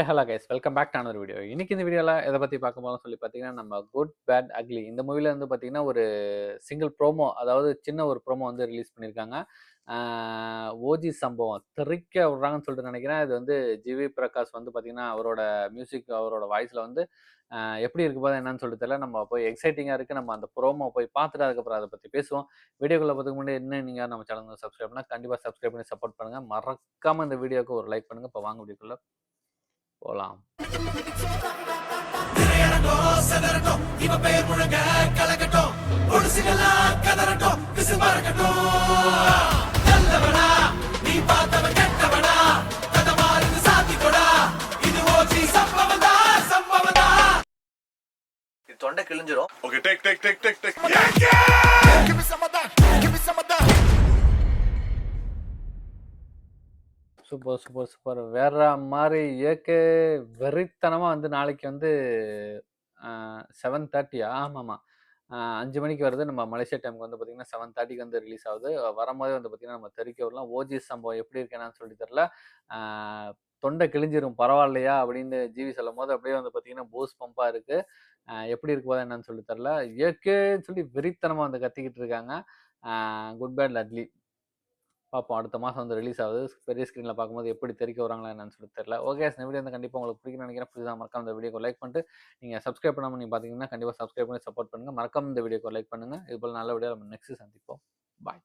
Hello guys, welcome back to another video. இன்னைக்கு இந்த வீடியோல எதை பத்தி பார்க்க போறோம்னு சொல்லி பார்த்தீங்கன்னா, நம்ம குட் பேட் அக்லி இந்த மூவில வந்து பார்த்தீங்கன்னா, ஒரு சிங்கிள் ப்ரோமோ, அதாவது சின்ன ஒரு ப்ரோமோ வந்து ரிலீஸ் பண்ணியிருக்காங்க. ஓஜி சம்பவம் தெறிக்க விடுறாங்கன்னு சொல்லிட்டு நினைக்கிறேன். இது வந்து ஜிவி பிரகாஷ் வந்து பார்த்தீங்கன்னா, அவரோட மியூசிக், அவரோட வாய்ஸ்ல வந்து எப்படி இருக்க போது என்னன்னு சொல்லிட்டு தெரியல. நம்ம போய் எக்ஸைட்டிங்கா இருக்கு. நம்ம அந்த ப்ரோமோ போய் பார்த்துட்டு அதுக்கப்புறம் அதை பத்தி பேசுவோம். வீடியோக்குள்ள பார்த்துக்க முன்னாடி இன்னும் நீங்க நம்ம சேனல் சப்ஸ்கிரைப் பண்ணா கண்டிப்பா சப்ஸ்கிரைப் பண்ணி சப்போர்ட் பண்ணுங்க. மறக்காம இந்த வீடியோக்கு ஒரு லைக் பண்ணுங்க. இப்போ வாங்க வீடியோக்குள்ள போலாம். தொண்டை கிழிஞ்சிரும். Okay, take. Give me some of that. Give me some of that. Super. வேற மாதிரி ஏகே வெறித்தனமா வந்து நாளைக்கு வந்து 7:30 ஆமாமா 5 மணிக்கு வருது. நம்ம மலேசியா டைமுக்கு வந்து பார்த்தீங்கன்னா 7:30க்கு வந்து ரிலீஸ் ஆகுது. வரும்போதே வந்து பார்த்தீங்கன்னா நம்ம தெறிக்க விடலாம். ஓஜி சம்பவம் எப்படி இருக்கு என்னன்னு சொல்லி தெரியல. தொண்டை கிழிஞ்சிரும் பரவாயில்லையா அப்படின்னு ஜிவி சொல்லும் போது அப்படியே வந்து பார்த்தீங்கன்னா பூஸ் பம்பா இருக்கு. எப்படி இருக்கு போது என்னன்னு சொல்லி தெரியல. ஏகேன்னு சொல்லி வெறித்தனமா வந்து கத்திக்கிட்டு இருக்காங்க. குட் பேட் அட்லி பார்ப்போம். அடுத்த மாதம் வந்து ரிலீஸ் ஆகுது. பெரிய ஸ்க்ரீனில் பார்க்கும்போது எப்படி தெரிவிக்க வராங்களா என்னன்னு சொல்லி தெரியல. ஓகே, இந்த வீடியோ வந்து கண்டிப்பாக உங்களுக்கு பிடிக்கும்னு நினைக்கிறேன். புதுசாக மறக்காம இந்த வீடியோக்கு லைக் பண்ணிட்டு நீங்கள் சப்ஸ்கிரைப் பண்ணாமல் நீங்கள் பார்த்தீங்கன்னா கண்டிப்பாக சப்ஸ்கிரைப் பண்ணி சப்போர்ட் பண்ணுங்கள். மறக்காம இந்த வீடியோக்கு லைக் பண்ணுங்கள். இது போல் நல்ல வீடியோ நம்ம நெக்ஸ்ட் சந்திப்போம். பாய்.